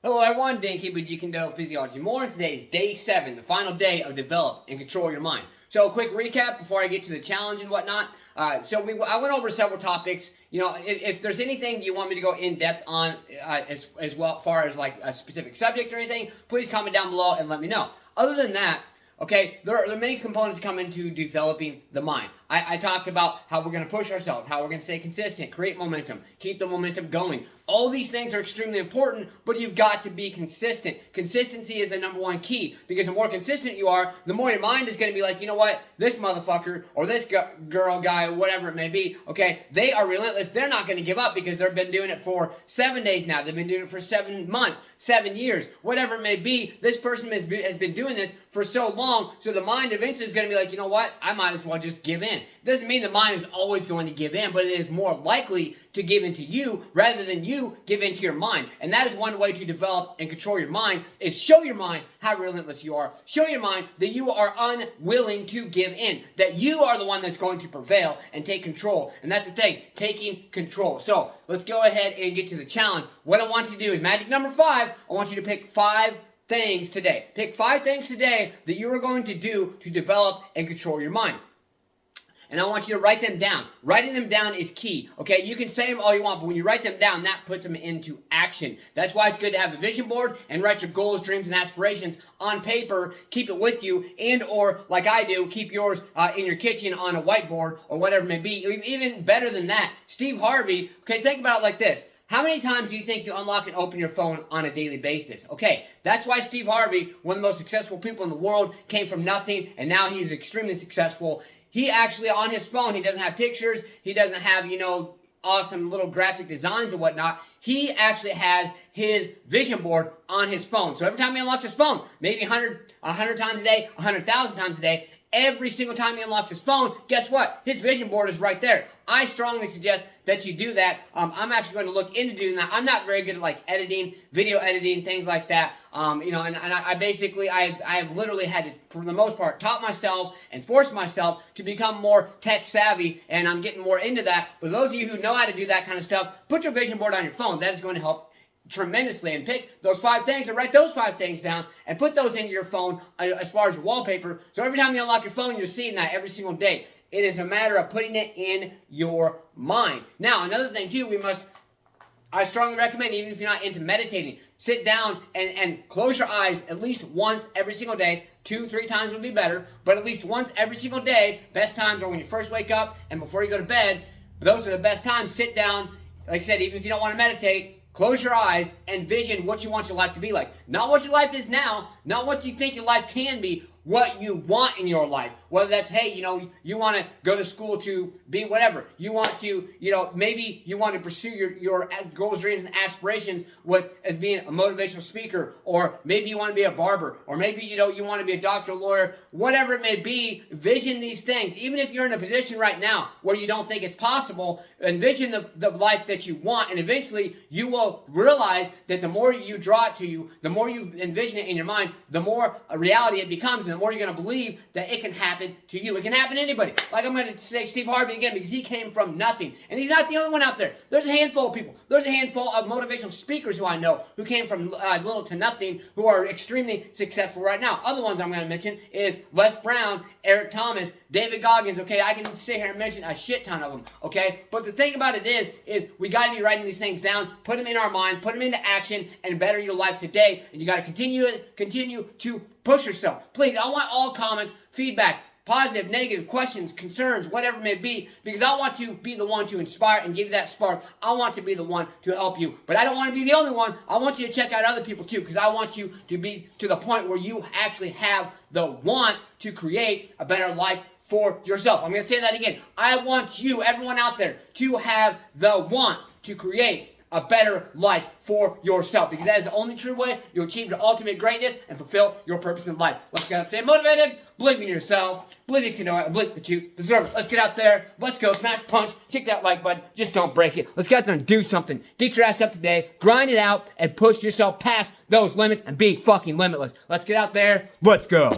Hello everyone, Dan Keep with Jeet Kune Physiology More, and today is day 7, the final day of develop and control your mind. So a quick recap before I get to the challenge and whatnot. I went over several topics. You know, if there's anything you want me to go in depth on as well far as like a specific subject or anything, please comment down below and let me know. Other than that, okay, there are many components that come into developing the mind. I talked about how we're going to push ourselves, how we're going to stay consistent, create momentum, keep the momentum going. All these things are extremely important, but you've got to be consistent. Consistency is the #1 key, because the more consistent you are, the more your mind is going to be like, you know what, this motherfucker or this girl, guy, whatever it may be, okay, they are relentless. They're not going to give up because they've been doing it for 7 days now. They've been doing it for 7 months, 7 years, whatever it may be. This person has been doing this for so long, so the mind eventually is going to be like, you know what, I might as well just give in. Doesn't mean the mind is always going to give in, but it is more likely to give in to you rather than you give in to your mind. And that is one way to develop and control your mind, is show your mind how relentless you are. Show your mind that you are unwilling to give in, that you are the one that's going to prevail and take control. And that's the thing, taking control. So let's go ahead and get to the challenge. What I want you to do is magic number 5. I want you to pick 5 things today. Pick 5 things today that you are going to do to develop and control your mind. And I want you to write them down. Writing them down is key, okay? You can say them all you want, but when you write them down, that puts them into action. That's why it's good to have a vision board and write your goals, dreams, and aspirations on paper. Keep it with you, and or, like I do, keep yours in your kitchen on a whiteboard or whatever it may be. Even better than that, Steve Harvey, okay, think about it like this. How many times do you think you unlock and open your phone on a daily basis? Okay, that's why Steve Harvey, one of the most successful people in the world, came from nothing, and now he's extremely successful. He actually, on his phone, he doesn't have pictures, he doesn't have, you know, awesome little graphic designs and whatnot. He actually has his vision board on his phone. So every time he unlocks his phone, maybe 100 times a day, 100,000 times a day, every single time he unlocks his phone, guess what? His vision board is right there. I strongly suggest that you do that. I'm actually going to look into doing that. I'm not very good at like editing, video editing, things like that. You know, and I basically, I have literally had to, for the most part, taught myself and forced myself to become more tech savvy, and I'm getting more into that. But those of you who know how to do that kind of stuff, put your vision board on your phone. That is going to help tremendously, and pick those 5 things and write those 5 things down and put those into your phone as far as your wallpaper. So every time you unlock your phone, you're seeing that every single day. It is a matter of putting it in your mind. Now, another thing too, I strongly recommend, even if you're not into meditating, sit down and close your eyes at least once every single day. 2-3 times would be better, but at least once every single day. Best times are when you first wake up and before you go to bed. Those are the best times. Sit down, like I said, even if you don't want to meditate, close your eyes and vision what you want your life to be like. Not what your life is now, not what you think your life can be, what you want in your life. Whether that's, hey, you know, you want to go to school to be whatever. You want to, you know, maybe you want to pursue your goals, dreams, and aspirations as being a motivational speaker, or maybe you want to be a barber, or maybe, you know, you want to be a doctor, lawyer, whatever it may be. Vision these things. Even if you're in a position right now where you don't think it's possible, envision the life that you want, and eventually you will realize that the more you draw it to you, the more you envision it in your mind, the more a reality it becomes, and the more you're going to believe that it can happen to you. It can happen to anybody. Like I'm going to say Steve Harvey again, because he came from nothing. And he's not the only one out there. There's a handful of people. There's a handful of motivational speakers who I know who came from little to nothing, who are extremely successful right now. Other ones I'm going to mention is Les Brown, Eric Thomas, David Goggins. Okay, I can sit here and mention a shit ton of them. Okay, but the thing about it is we got to be writing these things down, put them in our mind, put them into action, and better your life today. And you got to continue to push yourself. Please, I want all comments, feedback, positive, negative, questions, concerns, whatever it may be, because I want to be the one to inspire and give you that spark. I want to be the one to help you, but I don't want to be the only one. I want you to check out other people too, because I want you to be to the point where you actually have the want to create a better life for yourself. I'm going to say that again. I want you, everyone out there, to have the want to create a better life for yourself, because that is the only true way you'll achieve your ultimate greatness and fulfill your purpose in life. Let's go out and stay motivated, believe in yourself, believe you can know it, and believe that you deserve it. Let's get out there, let's go, smash, punch, kick that like button, just don't break it. Let's get out there and do something. Get your ass up today, grind it out, and push yourself past those limits and be fucking limitless. Let's get out there, let's go.